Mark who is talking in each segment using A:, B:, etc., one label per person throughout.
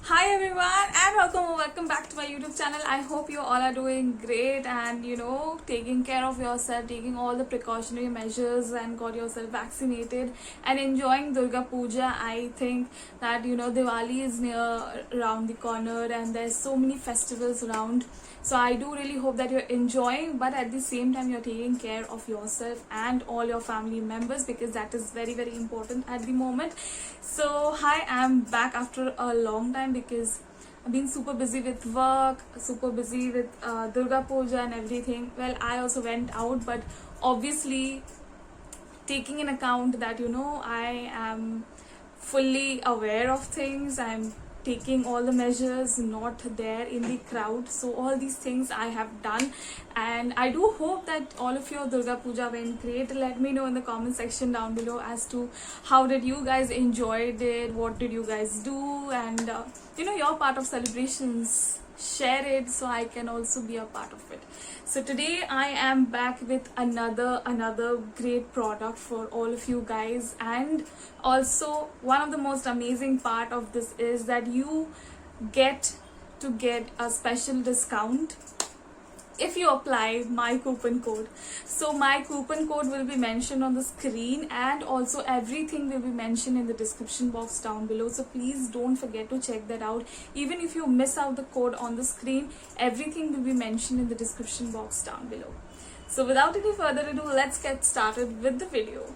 A: Hi everyone and welcome back to my YouTube channel. I hope you all are doing great and taking care of yourself, taking all the precautionary measures and got yourself vaccinated and enjoying Durga Puja. I think that Diwali is near around the corner and there's so many festivals around. So I do really hope that you're enjoying, but at the same time you're taking care of yourself and all your family members, because that is very important at the moment. So hi, I'm back after a long time because I've been super busy with work, super busy with Durga Puja and everything. Well, I also went out, but obviously taking in account that I am fully aware of things, I'm taking all the measures, not there in the crowd. So all these things I have done, and I do hope that all of your Durga Puja went great. Let me know in the comment section down below as to how did you guys enjoyed it, what did you guys do, and your part of celebrations. Share it so I can also be a part of it. So today I am back with another great product for all of you guys, and also one of the most amazing part of this is that you get to get a special discount if you apply my coupon code. So my coupon code will be mentioned on the screen, and also everything will be mentioned in the description box down below. So please don't forget to check that out. Even if you miss out the code on the screen, everything will be mentioned in the description box down below. So without any further ado, let's get started with the video.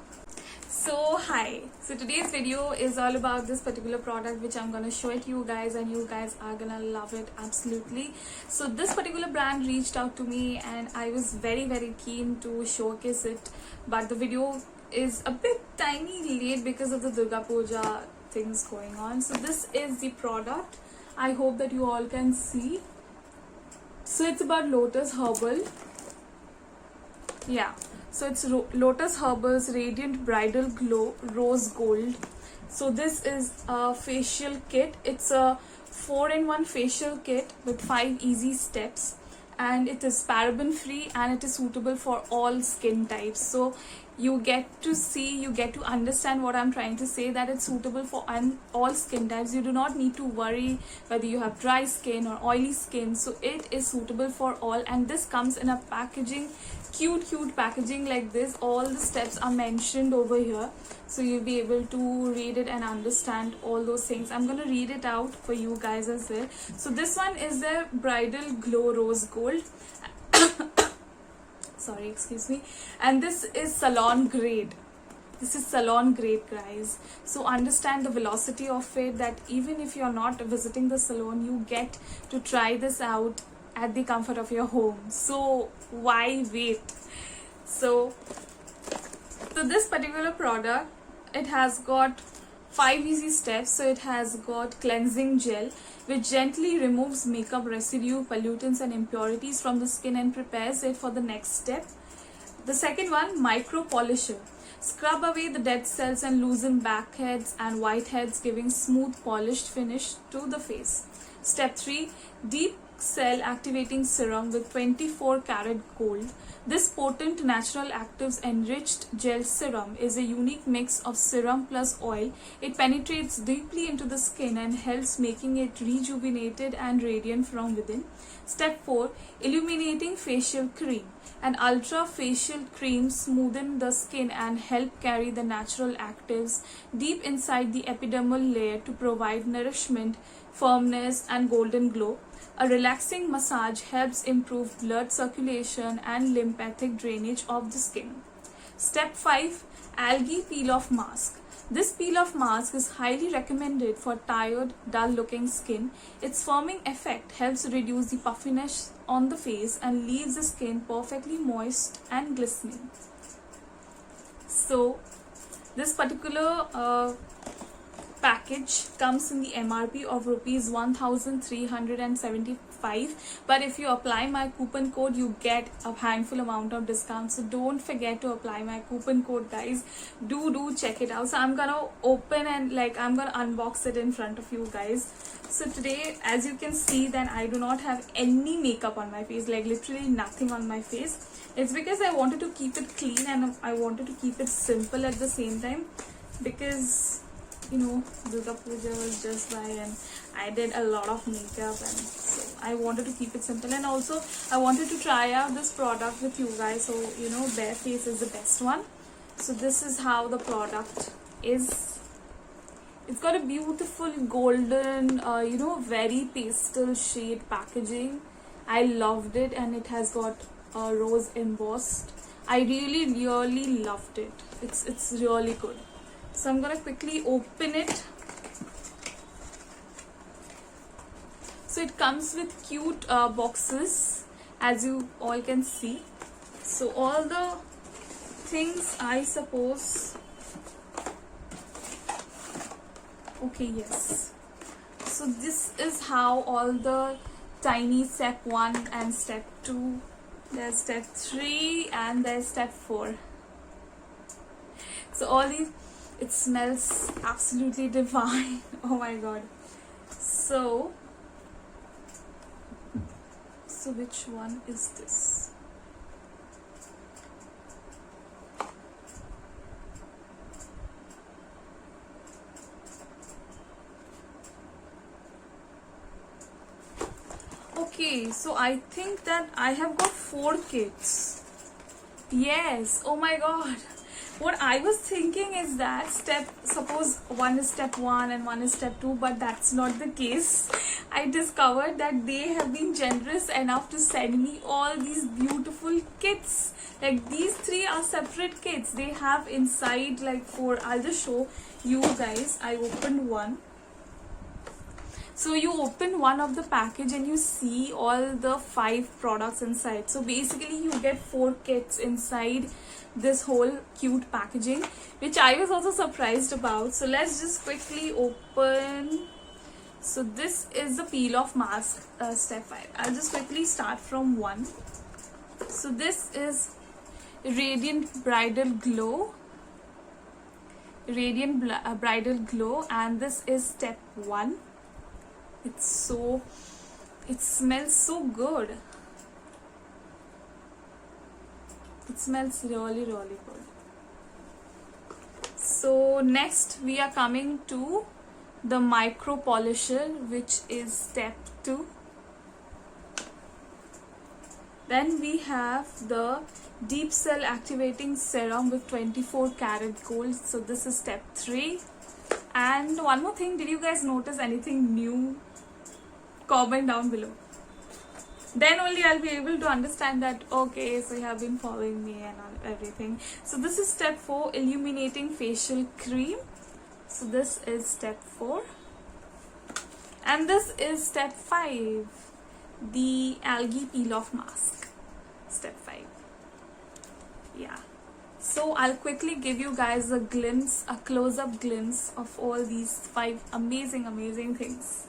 A: So hi, so today's video is all about this particular product which I'm gonna show it to you guys, and you guys are gonna love it absolutely. So this particular brand reached out to me and I was very keen to showcase it, but the video is a bit tiny late because of the Durga Puja things going on. So this is the product. I hope that you all can see. So it's about Lotus Herbal. Yeah, so it's Lotus Herbals Radiant Bridal Glow Rose Gold. So this is a facial kit. It's a 4-in-1 facial kit with 5 easy steps, and it is paraben free and it is suitable for all skin types. So you get to see, you get to understand what I'm trying to say, that it's suitable for all skin types. You do not need to worry whether you have dry skin or oily skin. So it is suitable for all, and this comes in a packaging, cute packaging like this. All the steps are mentioned over here, so you'll be able to read it and understand all those things. I'm gonna read it out for you guys as well. So this one is the Bridal Glow Rose Gold. Sorry, excuse me. And this is salon grade. This is salon grade, guys. So understand the velocity of it, that even if you're not visiting the salon, you get to try this out at the comfort of your home. So why wait? So this particular product, it has got 5 easy steps. So it has got cleansing gel which gently removes makeup residue, pollutants and impurities from the skin and prepares it for the next step. The second one, micro polisher. Scrub away the dead cells and loosen blackheads and whiteheads, giving smooth polished finish to the face. Step 3, deep cell activating serum with 24 karat gold. This potent natural actives enriched gel serum is a unique mix of serum plus oil. It penetrates deeply into the skin and helps making it rejuvenated and radiant from within. Step 4, illuminating facial cream. An ultra facial cream smoothen the skin and help carry the natural actives deep inside the epidermal layer to provide nourishment, firmness and golden glow. A relaxing massage helps improve blood circulation and lymphatic drainage of the skin. Step 5, algae peel-off mask. This peel-off mask is highly recommended for tired, dull-looking skin. Its firming effect helps reduce the puffiness on the face and leaves the skin perfectly moist and glistening. So this particular package comes in the MRP of rupees 1375, but if you apply my coupon code, you get a handful amount of discount. So don't forget to apply my coupon code, guys. Do check it out. So I'm gonna open and I'm gonna unbox it in front of you guys. So today, as you can see, that I do not have any makeup on my face, literally nothing on my face. It's because I wanted to keep it clean and I wanted to keep it simple at the same time, because Durga Puja was just by and I did a lot of makeup, and so I wanted to keep it simple. And also I wanted to try out this product with you guys, so you know, bare face is the best one. So this is how the product is. It's got a beautiful golden, you know, very pastel shade packaging. I loved it, and it has got rose embossed. I really loved it. It's really good. So I'm gonna quickly open it. So it comes with cute boxes, as you all can see. So all the things, I suppose. Okay, yes. So this is how all the tiny step 1 and step 2, there's step 3 and there's step 4. So all these, it smells absolutely divine. Oh my god. So which one is this? Okay, so I think that I have got 4 kits. Yes, oh my god. What I was thinking is that suppose one is step 1 and one is step 2, but that's not the case. I discovered that they have been generous enough to send me all these beautiful kits. Like these 3 are separate kits. They have inside like 4. I'll just show you guys. I opened one. So you open one of the package and you see all the 5 products inside. So basically you get 4 kits inside this whole cute packaging, which I was also surprised about. So let's just quickly open. So this is the peel off mask, step 5. I'll just quickly start from 1. So this is Radiant Bridal Glow. Bridal Glow, and this is step 1. It smells so good. It smells really good. So next we are coming to the micro polisher, which is step 2. Then we have the deep cell activating serum with 24 karat gold. So this is step 3. And one more thing, did you guys notice anything new? Comment down below. Then only I'll be able to understand that, okay, so you have been following me and everything. So this is step 4, Illuminating Facial Cream. So this is step 4. And this is step 5, the Algae Peel Off Mask. Step 5. Yeah. So I'll quickly give you guys a glimpse, a close-up glimpse of all these 5 amazing things.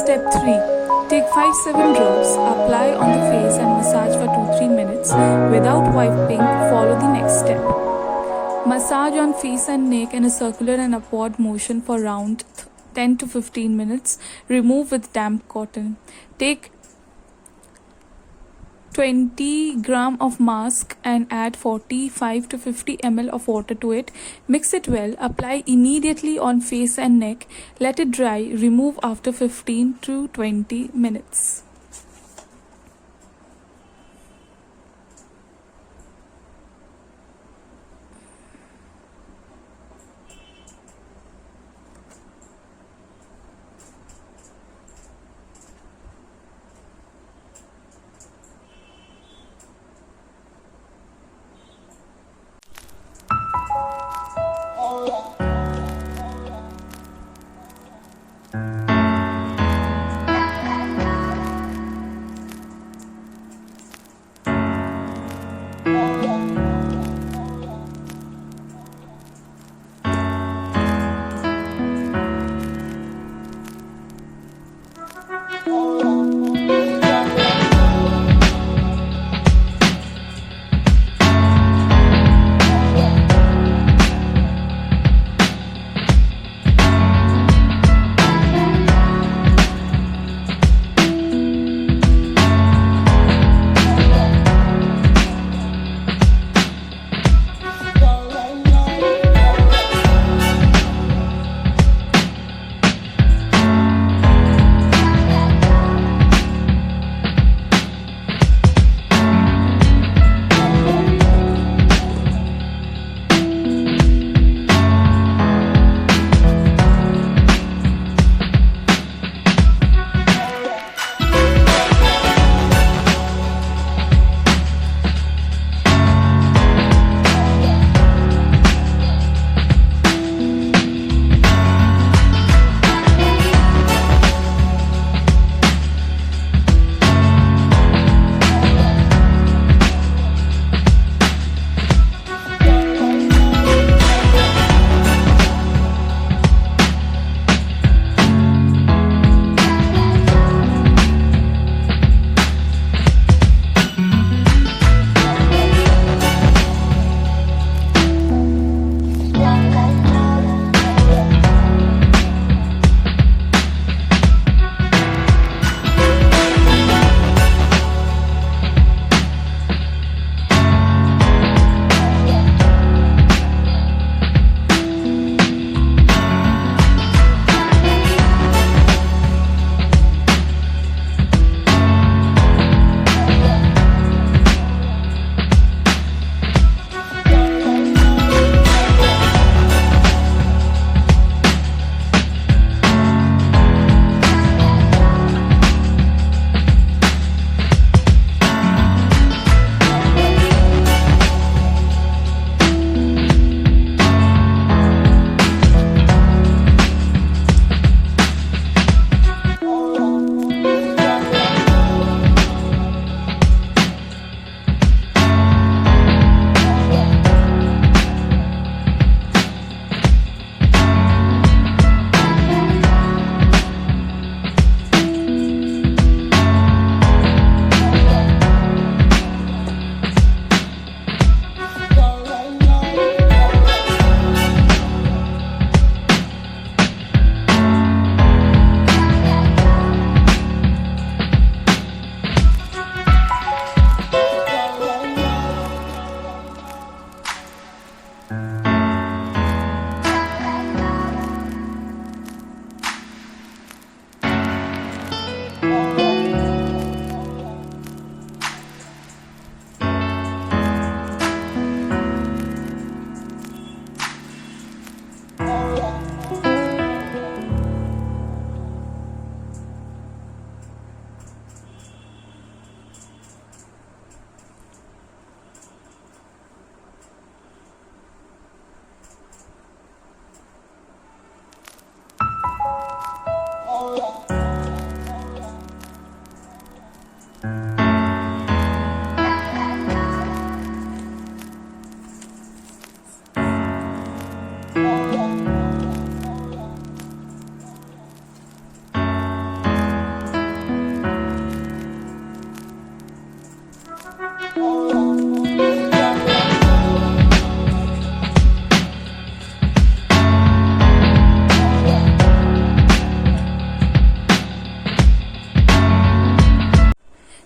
A: Step 3. Take 5-7 drops, apply on the face and massage for 2-3 minutes without wiping. Follow the next step. Massage on face and neck in a circular and upward motion for around 10 to 15 minutes. Remove with damp cotton. Take 20 gram of mask and add 45 to 50 ml of water to it. Mix it well. Apply immediately on face and neck. Let it dry. Remove after 15 to 20 minutes.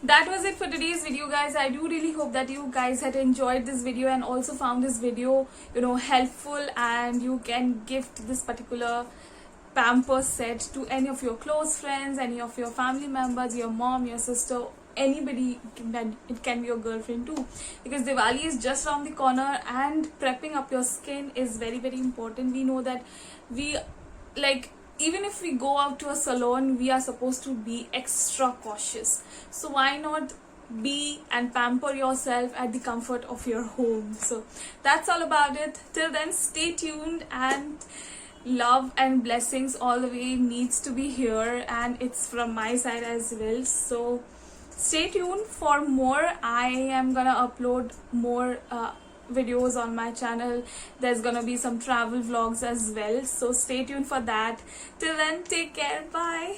A: That was it for today's video, guys. I do really hope that you guys had enjoyed this video and also found this video, helpful, and you can gift this particular pamper set to any of your close friends, any of your family members, your mom, your sister, anybody. It can be your girlfriend too, because Diwali is just around the corner and prepping up your skin is very, very important. We know that even if we go out to a salon, we are supposed to be extra cautious. So why not be and pamper yourself at the comfort of your home? So that's all about it. Till then, stay tuned, and love and blessings all the way needs to be here, and it's from my side as well. So stay tuned for more. I am gonna upload more videos on my channel. There's gonna be some travel vlogs as well, so stay tuned for that. Till then, take care. Bye.